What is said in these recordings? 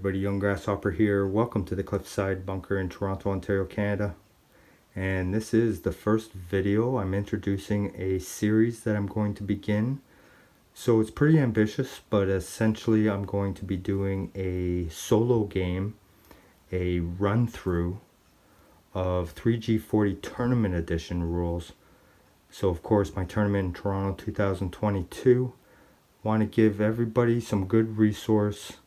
everybody, young Grasshopper here. Welcome to the Cliffside Bunker in Toronto, Ontario, Canada. And this is the first video. I'm introducing a series that I'm going to begin. So it's pretty ambitious, but essentially I'm going to be doing a solo game, a run through of 3G40 Tournament Edition rules. So of course my tournament in Toronto 2022. Want to give everybody some good resource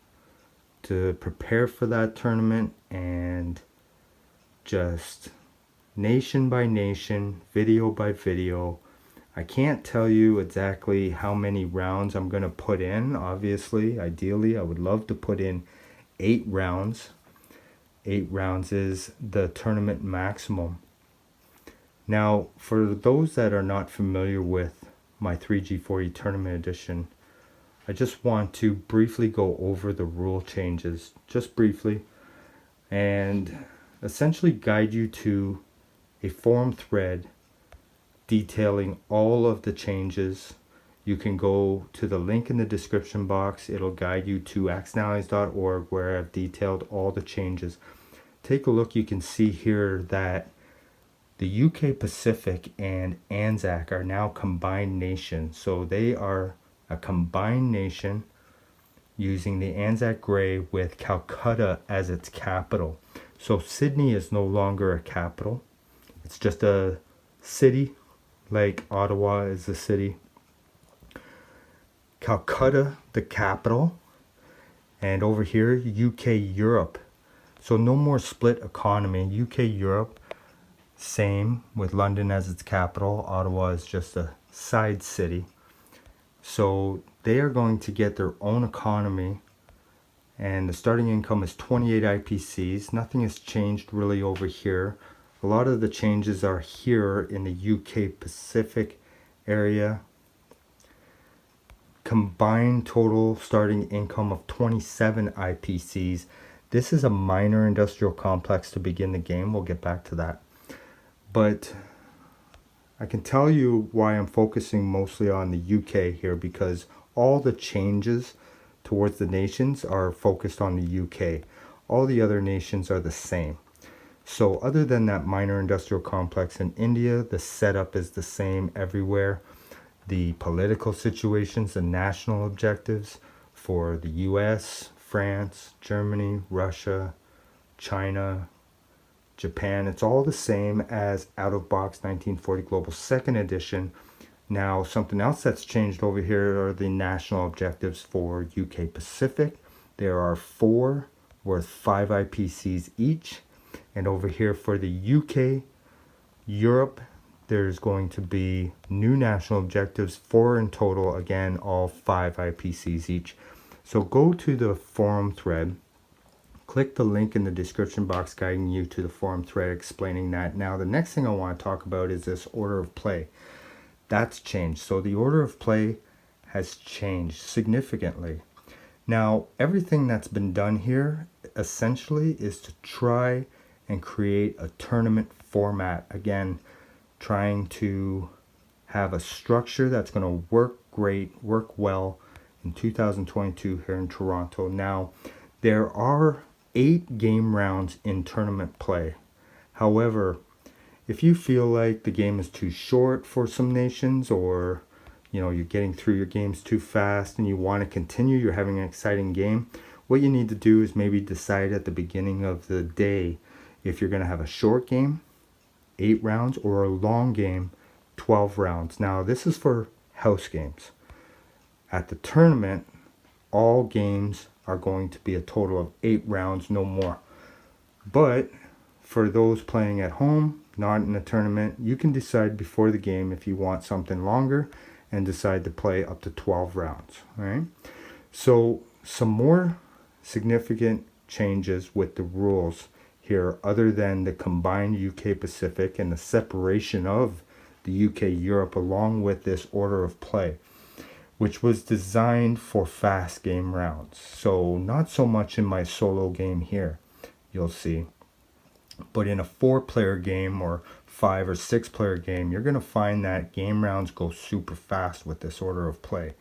to prepare for that tournament, and just nation by nation, video by video. I can't tell you exactly how many rounds I'm going to put in. Obviously, ideally, I would love to put in 8 rounds. 8 rounds is the tournament maximum. Now, for those that are not familiar with my 3G40 Tournament Edition, I just want to briefly go over the rule changes, just briefly, and essentially guide you to a forum thread detailing all of the changes. You can go to the link in the description box. It'll guide you to axonalities.org, where I've detailed all the changes. Take a look. You can see here that the UK Pacific and Anzac are now combined nations. So they are a combined nation using the Anzac Grey with Calcutta as its capital. So Sydney is no longer a capital. It's just a city, like Ottawa is a city. Calcutta, the capital. And over here, UK Europe. So no more split economy. UK Europe, same with London as its capital. Ottawa is just a side city. So they are going to get their own economy, and the starting income is 28 IPCs. Nothing has changed really over here. A lot of the changes are here in the UK Pacific area. Combined total starting income of 27 IPCs. This is a minor industrial complex to begin the game. We'll get back to that. But I can tell you why I'm focusing mostly on the UK here, because all the changes towards the nations are focused on the UK. All the other nations are the same. So other than that minor industrial complex in India, the setup is the same everywhere. The political situations, the national objectives for the US, France, Germany, Russia, China, Japan, it's all the same as out of box 1940 Global 2nd Edition. Now, something else that's changed over here are the national objectives for UK Pacific. There are 4 worth 5 IPCs each. And over here for the UK Europe, there's going to be new national objectives, 4 in total, again, all 5 IPCs each. So go to the forum thread. Click the link in the description box guiding you to the forum thread explaining that. Now, the next thing I want to talk about is this order of play. That's changed. So the order of play has changed significantly. Now, everything that's been done here essentially is to try and create a tournament format. Again, trying to have a structure that's going to work great, work well in 2022 here in Toronto. Now, there are 8 game rounds in tournament play. However, if you feel like the game is too short for some nations, or you're getting through your games too fast and you want to continue, you're having an exciting game, what you need to do is maybe decide at the beginning of the day if you're going to have a short game, 8 rounds, or a long game, 12 rounds. Now, this is for house games. At the tournament, all games are going to be a total of 8 rounds, no more. But for those playing at home, not in a tournament, you can decide before the game if you want something longer and decide to play up to 12 rounds. All right? So some more significant changes with the rules here, other than the combined UK Pacific and the separation of the UK Europe, along with this order of play, which was designed for fast game rounds. So not so much in my solo game here, you'll see. But in a 4-player game or 5 or 6-player game, you're going to find that game rounds go super fast with this order of play.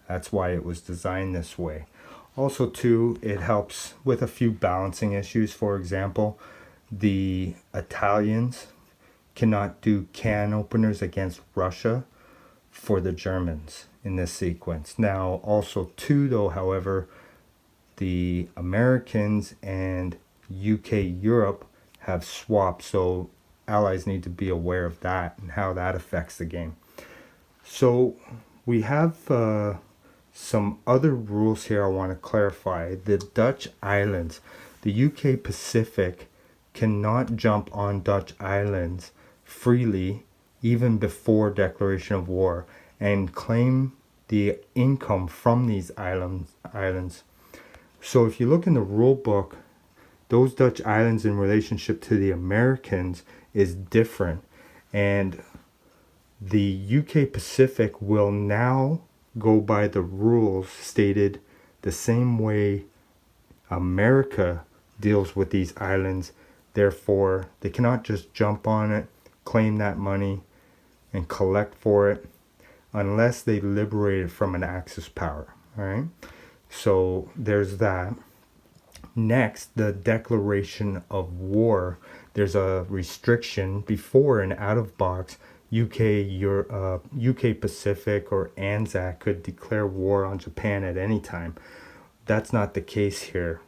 That's why it was designed this way. Also too, it helps with a few balancing issues. For example, the Italians cannot do can openers against Russia for the Germans in this sequence. Now, also too though, however, the Americans and UK Europe have swapped, so allies need to be aware of that and how that affects the game. So we have some other rules here I want to clarify. The Dutch islands, the UK Pacific cannot jump on Dutch islands freely even before declaration of war and claim the income from these islands. So if you look in the rule book, those Dutch islands in relationship to the Americans is different, and the UK Pacific will now go by the rules stated the same way America deals with these islands. Therefore, they cannot just jump on it, claim that money, and collect for it unless they liberate it from an Axis power. All right. So there's that. Next, the declaration of war. There's a restriction before and out of box. UK Pacific or ANZAC could declare war on Japan at any time. That's not the case here.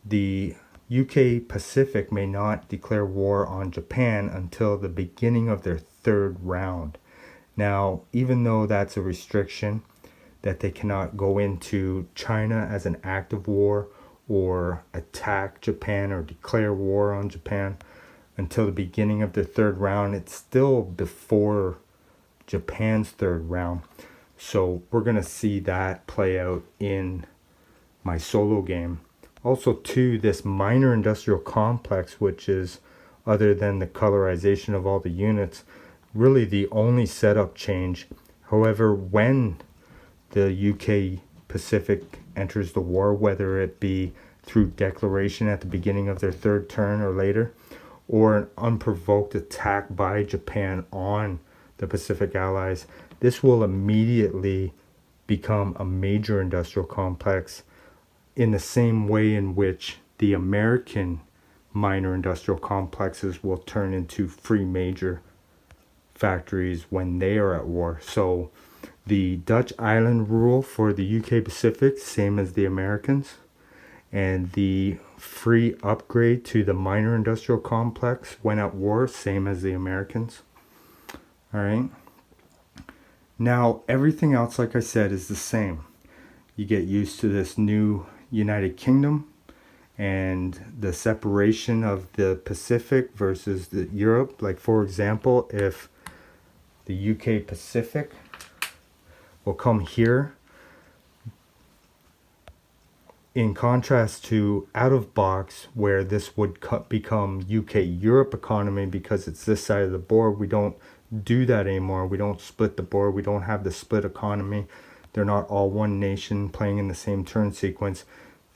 The UK Pacific may not declare war on Japan until the beginning of their third round. Now, even though that's a restriction, that they cannot go into China as an act of war or attack Japan or declare war on Japan until the beginning of their third round, it's still before Japan's third round. So we're going to see that play out in my solo game. Also too, this minor industrial complex, which is, other than the colorization of all the units, really the only setup change. However, when the UK Pacific enters the war, whether it be through declaration at the beginning of their third turn or later, or an unprovoked attack by Japan on the Pacific Allies, this will immediately become a major industrial complex in the same way in which the American minor industrial complexes will turn into free major factories when they are at war. So the Dutch island rule for the UK Pacific, same as the Americans, and the free upgrade to the minor industrial complex when at war, same as the Americans. All right. Now, everything else, like I said, is the same. You get used to this new United Kingdom and the separation of the Pacific versus the Europe. Like, for example, if the UK Pacific will come here, in contrast to out of box, where this would become UK Europe economy because it's this side of the board. We don't do that anymore. We don't split the board. We don't have the split economy. They're not all one nation playing in the same turn sequence.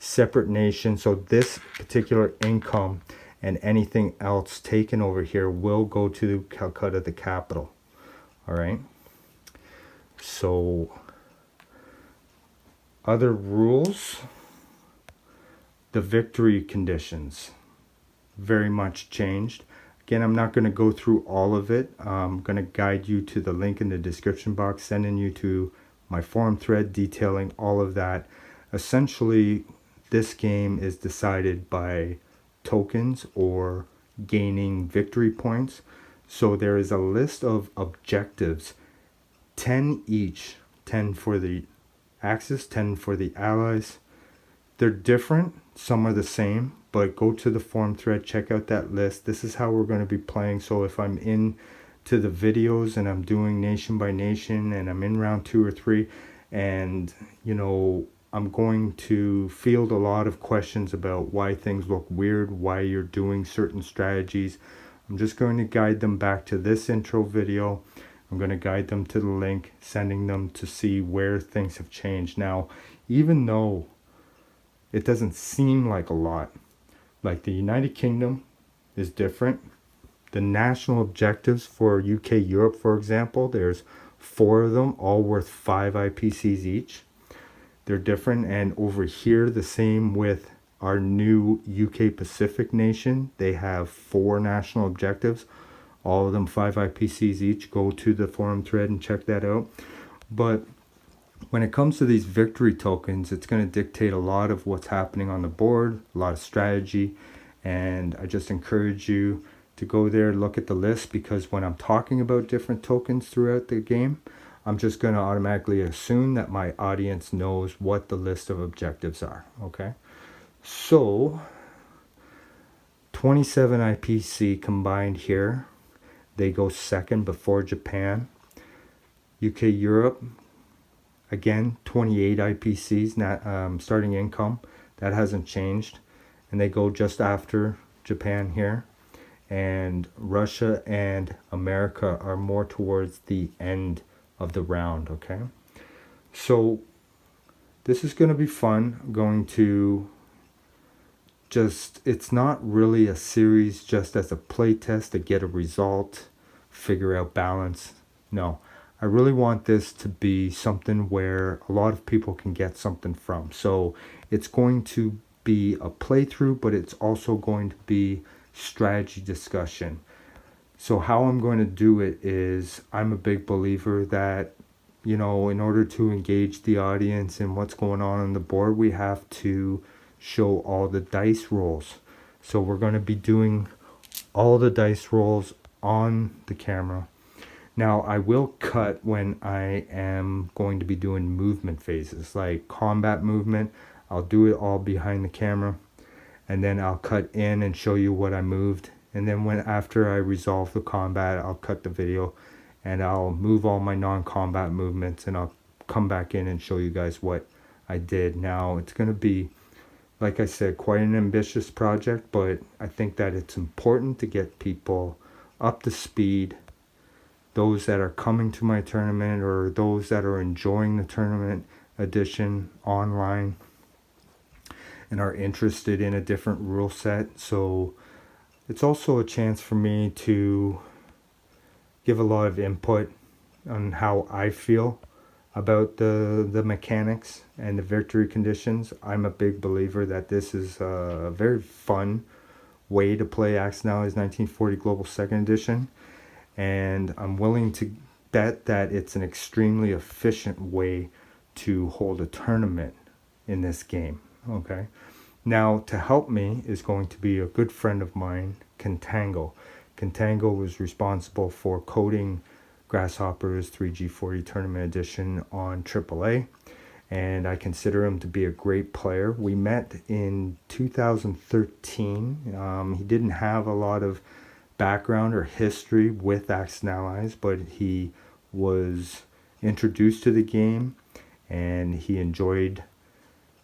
Separate nation. So this particular income and anything else taken over here will go to Calcutta, the capital. All right. So other rules. The victory conditions very much changed. Again, I'm not going to go through all of it. I'm going to guide you to the link in the description box, sending you to my forum thread detailing all of that. Essentially, this game is decided by tokens or gaining victory points. So there is a list of objectives, 10 each, 10 for the Axis, 10 for the Allies. They're different, some are the same, but go to the forum thread, check out that list. This is how we're going to be playing. So if I'm in to the videos and I'm doing nation by nation and I'm in round 2 or 3, and I'm going to field a lot of questions about why things look weird, why you're doing certain strategies, I'm just going to guide them back to this intro video. I'm going to guide them to the link, sending them to see where things have changed. Now, even though it doesn't seem like a lot, like the United Kingdom is different. The national objectives for UK Europe, for example, there's 4 of them, all worth 5 IPCs each. they're different. And over here, the same with our new UK Pacific nation. They have 4 national objectives, all of them 5 IPCs each. Go to the forum thread and check that out. But when it comes to these victory tokens, it's going to dictate a lot of what's happening on the board, a lot of strategy, and I just encourage you to go there, look at the list, because when I'm talking about different tokens throughout the game, I'm just going to automatically assume that my audience knows what the list of objectives are, okay? So, 27 IPC combined here. They go second before Japan. UK, Europe, again, 28 IPCs, starting income. That hasn't changed. And they go just after Japan here. And Russia and America are more towards the end of the round, okay? So this is going to be fun. I'm going to it's not really a series just as a play test to get a result, figure out balance. No, I really want this to be something where a lot of people can get something from. So it's going to be a playthrough, but it's also going to be strategy discussion. So how I'm going to do it is, I'm a big believer that, in order to engage the audience in what's going on the board, we have to show all the dice rolls. So we're going to be doing all the dice rolls on the camera. Now I will cut when I am going to be doing movement phases, like combat movement. I'll do it all behind the camera, and then I'll cut in and show you what I moved. And then after I resolve the combat, I'll cut the video and I'll move all my non-combat movements, and I'll come back in and show you guys what I did. Now it's going to be, like I said, quite an ambitious project, but I think that it's important to get people up to speed, those that are coming to my tournament or those that are enjoying the tournament edition online and are interested in a different rule set. So it's also a chance for me to give a lot of input on how I feel about the mechanics and the victory conditions. I'm a big believer that this is a very fun way to play Axe Nally's 1940 Global 2nd Edition, and I'm willing to bet that it's an extremely efficient way to hold a tournament in this game, okay? Now, to help me is going to be a good friend of mine, Kintango. Kintango was responsible for coding Grasshopper's 3G40 Tournament Edition on AAA, and I consider him to be a great player. We met in 2013. He didn't have a lot of background or history with Axe Nally's, but he was introduced to the game and he enjoyed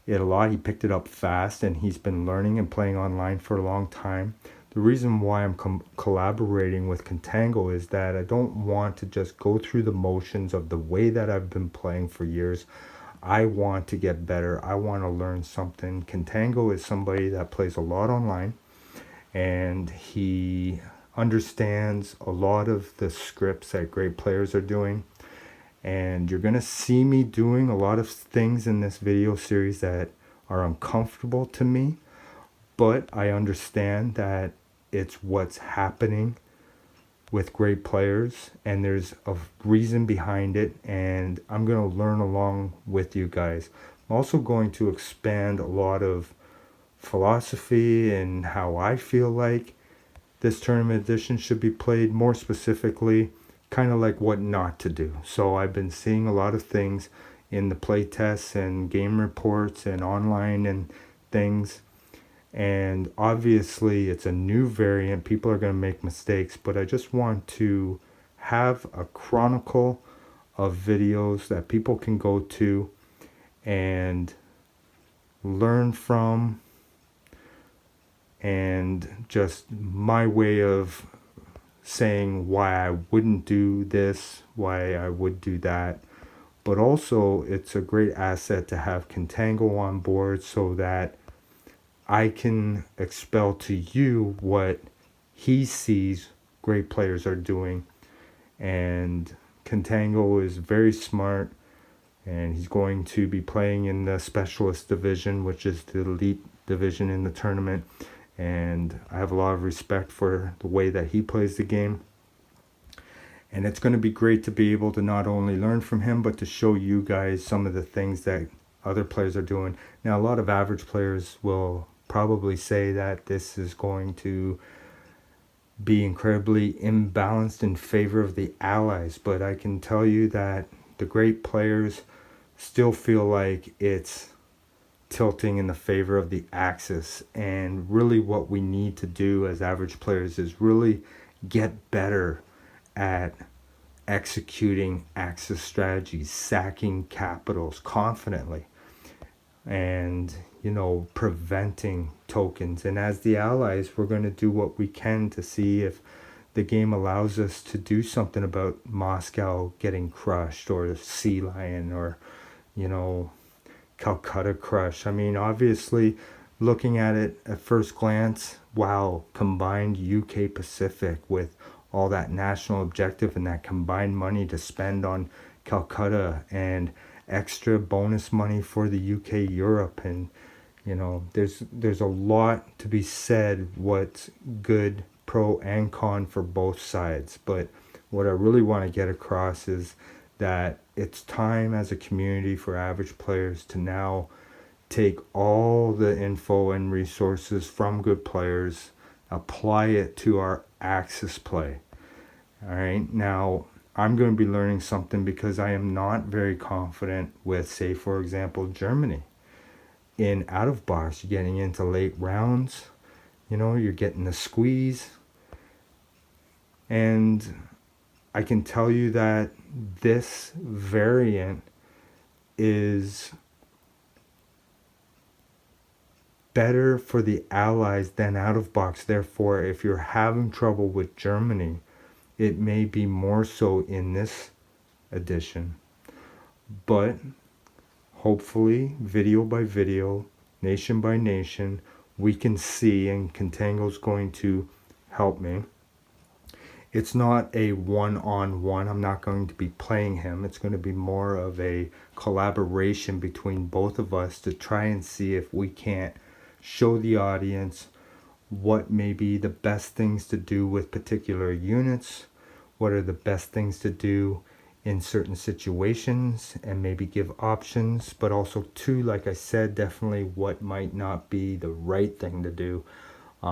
it a lot. He picked it up fast, and he's been learning and playing online for a long time. The reason why I'm collaborating with Kintango is that I don't want to just go through the motions of the way that I've been playing for years. I want to get better. I want to learn something. Kintango is somebody that plays a lot online, and he understands a lot of the scripts that great players are doing. And you're going to see me doing a lot of things in this video series that are uncomfortable to me, but I understand that it's what's happening with great players, and there's a reason behind it, and I'm going to learn along with you guys. I'm also going to expand a lot of philosophy and how I feel like this tournament edition should be played, more specifically kind of like what not to do. So I've been seeing a lot of things in the play tests and game reports and online and things, and obviously it's a new variant. People are going to make mistakes, but I just want to have a chronicle of videos that people can go to and learn from, and just my way of saying why I wouldn't do this, why I would do that. But also it's a great asset to have Kintango on board so that I can expel to you what he sees great players are doing. And Kintango is very smart, and he's going to be playing in the specialist division, which is the elite division in the tournament. And I have a lot of respect for the way that he plays the game. And it's going to be great to be able to not only learn from him, but to show you guys some of the things that other players are doing. Now, a lot of average players will probably say that this is going to be incredibly imbalanced in favor of the allies, but I can tell you that the great players still feel like it's tilting in the favor of the Axis. And really what we need to do as average players is really get better at executing Axis strategies, sacking capitals confidently, and preventing tokens. And as the allies, we're going to do what we can to see if the game allows us to do something about Moscow getting crushed, or the Sea Lion, or Calcutta crush. I mean, obviously, looking at it at first glance, wow, combined UK Pacific with all that national objective and that combined money to spend on Calcutta, and extra bonus money for the UK Europe. And there's a lot to be said what's good, pro and con, for both sides. But what I really want to get across is that it's time as a community for average players to now take all the info and resources from good players, apply it to our Axis play. All right, now I'm going to be learning something because I am not very confident with, say, for example, Germany. In out of box, you're getting into late rounds, you're getting the squeeze. And I can tell you that this variant is better for the allies than out of box. Therefore, if you're having trouble with Germany, it may be more so in this edition. But hopefully, video by video, nation by nation, we can see, and Kintango's going to help me. It's not a one-on-one. I'm not going to be playing him. It's going to be more of a collaboration between both of us to try and see if we can't show the audience what may be the best things to do with particular units, what are the best things to do in certain situations, and maybe give options, but also too, like I said, definitely what might not be the right thing to do. A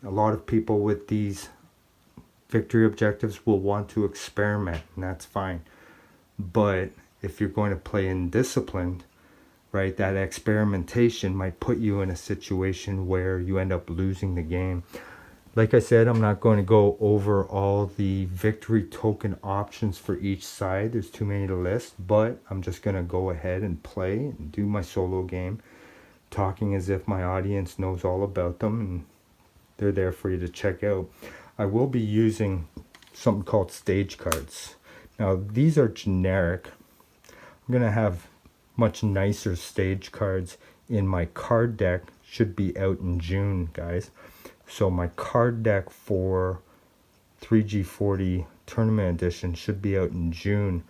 lot of people with these victory objectives will want to experiment, and that's fine. But if you're going to play in disciplined, right, that experimentation might put you in a situation where you end up losing the game. Like I said, I'm not going to go over all the victory token options for each side. There's too many to list, but I'm just going to go ahead and play and do my solo game, talking as if my audience knows all about them and they're there for you to check out. I will be using something called stage cards. Now, these are generic. I'm going to have much nicer stage cards in my card deck. Should be out in June, guys. So my card deck for 3G40 Tournament Edition should be out in June.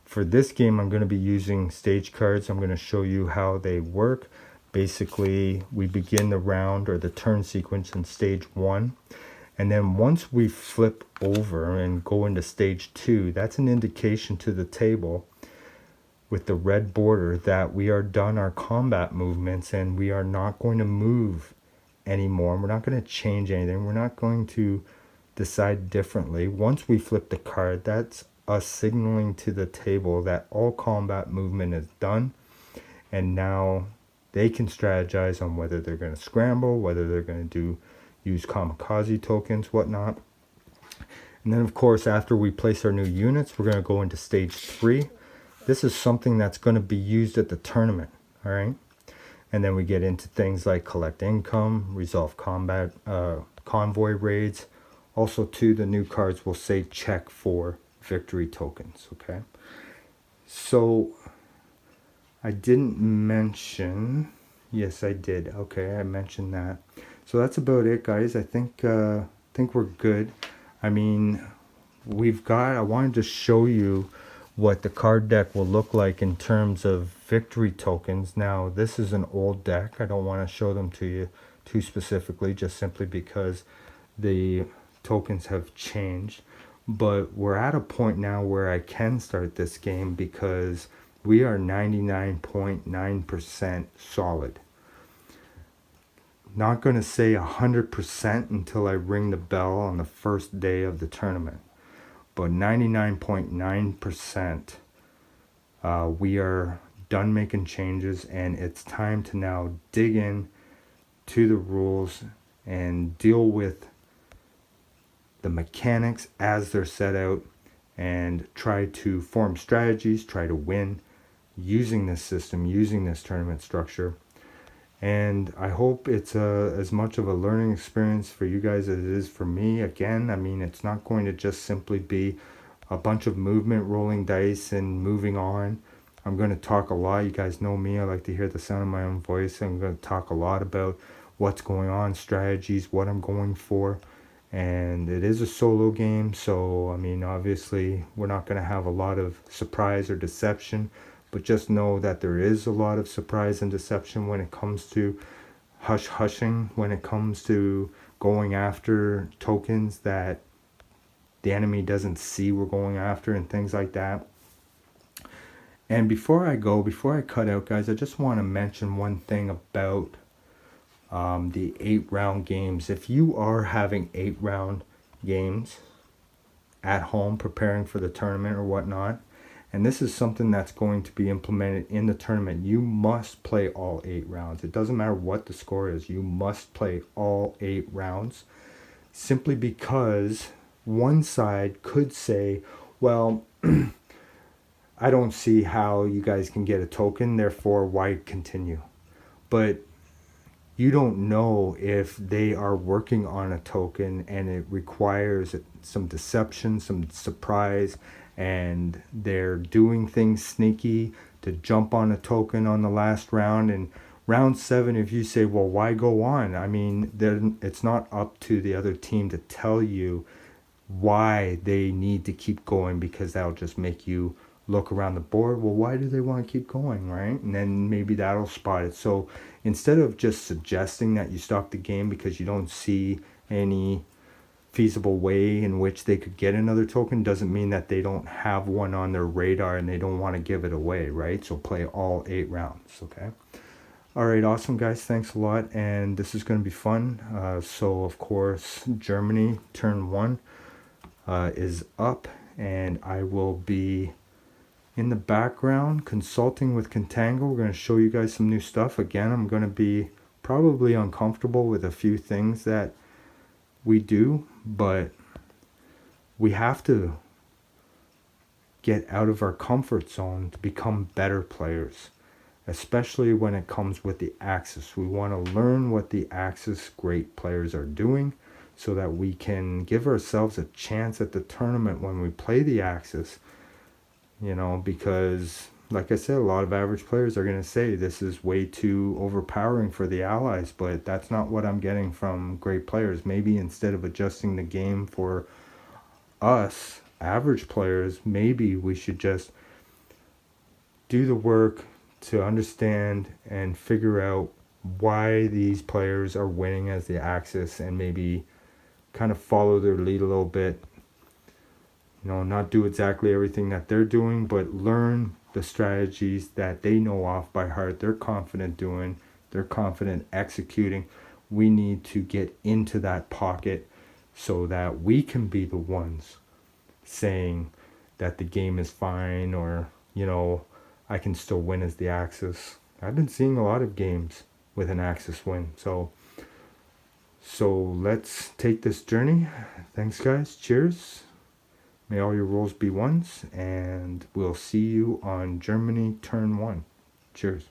For this game, I'm going to be using stage cards. I'm going to show you how they work. Basically, we begin the round or the turn sequence in stage 1. And then once we flip over and go into stage 2, that's an indication to the table with the red border that we are done our combat movements and we are not going to move anymore. We're not going to change anything. We're not going to decide differently. Once we flip the card, that's us signaling to the table that all combat movement is done. And now they can strategize on whether they're going to scramble, whether they're going to use kamikaze tokens, whatnot. And then, of course, after we place our new units, we're going to go into stage 3. This is something that's going to be used at the tournament, all right? And then we get into things like collect income, resolve combat, convoy raids. Also, too, the new cards will say check for victory tokens, okay? So, I didn't mention, yes, I did. Okay, I mentioned that. So that's about it, guys. I think we're good. I mean, I wanted to show you what the card deck will look like in terms of victory tokens. Now, this is an old deck. I don't want to show them to you too specifically, just simply because the tokens have changed. But we're at a point now where I can start this game because we are 99.9% solid. Not going to say 100% until I ring the bell on the first day of the tournament. But 99.9%, we are done making changes, and it's time to now dig in to the rules and deal with the mechanics as they're set out and try to form strategies, try to win using this system, using this tournament structure. And I hope it's as much of a learning experience for you guys as it is for me. Again, I mean, it's not going to just simply be a bunch of movement, rolling dice, and moving on. I'm going to talk a lot. You guys know me. I like to hear the sound of my own voice. I'm going to talk a lot about what's going on, strategies, what I'm going for. And it is a solo game, so, I mean, obviously, we're not going to have a lot of surprise or deception. But just know that there is a lot of surprise and deception when it comes to hushing, when it comes to going after tokens that the enemy doesn't see we're going after and things like that. And before I cut out, guys, I just want to mention one thing about the 8-round games. If you are having 8-round games at home preparing for the tournament or whatnot, and this is something that's going to be implemented in the tournament, you must play all 8 rounds. It doesn't matter what the score is. You must play all 8 rounds, simply because one side could say, well, I don't see how you guys can get a token, therefore why continue? But you don't know if they are working on a token and it requires some deception, some surprise, and they're doing things sneaky to jump on a token on the last round. And round 7, if you say, well, why go on? I mean, it's not up to the other team to tell you why they need to keep going, because that'll just make you look around the board. Well, why do they want to keep going, right? And then maybe that'll spot it. So instead of just suggesting that you stop the game because you don't see any feasible way in which they could get another token, doesn't mean that they don't have one on their radar and they don't want to give it away, right? So play all 8 rounds, okay? All right, awesome, guys. Thanks a lot, and this is going to be fun. So, of course, Germany turn 1 is up, and I will be in the background consulting with Kintango. We're going to show you guys some new stuff. Again, I'm going to be probably uncomfortable with a few things that we do, but we have to get out of our comfort zone to become better players, especially when it comes with the Axis. We want to learn what the Axis great players are doing so that we can give ourselves a chance at the tournament when we play the Axis, you know, because like I said, a lot of average players are going to say this is way too overpowering for the Allies, but that's not what I'm getting from great players. Maybe instead of adjusting the game for us, average players, maybe we should just do the work to understand and figure out why these players are winning as the Axis, and maybe kind of follow their lead a little bit. You know, not do exactly everything that they're doing, but learn the strategies that they know off by heart, they're confident doing, they're confident executing. We need to get into that pocket so that we can be the ones saying that the game is fine, or, you know, I can still win as the Axis. I've been seeing a lot of games with an Axis win. So let's take this journey. Thanks, guys. Cheers. May all your rolls be ones, and we'll see you on Germany turn 1. Cheers.